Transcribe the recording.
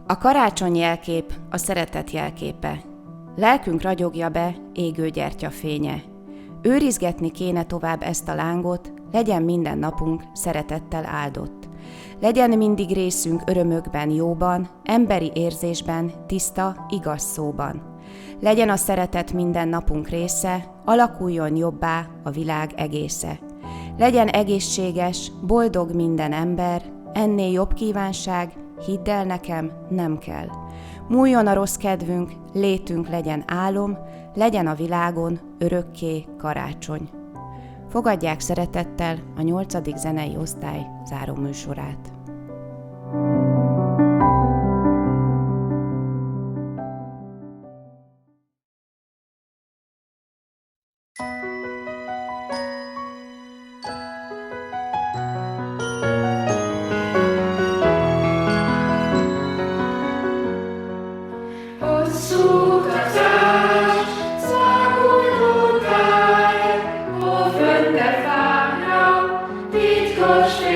A karácsony jelkép a szeretet jelképe. Lelkünk ragyogja be égő gyertya fénye. Őrizgetni kéne tovább ezt a lángot, legyen minden napunk szeretettel áldott. Legyen mindig részünk örömökben, jóban, emberi érzésben, tiszta, igaz szóban. Legyen a szeretet minden napunk része, alakuljon jobbá a világ egésze. Legyen egészséges, boldog minden ember, ennél jobb kívánság, hidd el nekem, nem kell. Múljon a rossz kedvünk, létünk legyen álom, legyen a világon örökké karácsony. Fogadják szeretettel a 8. zenei osztály záróműsorát. Titkos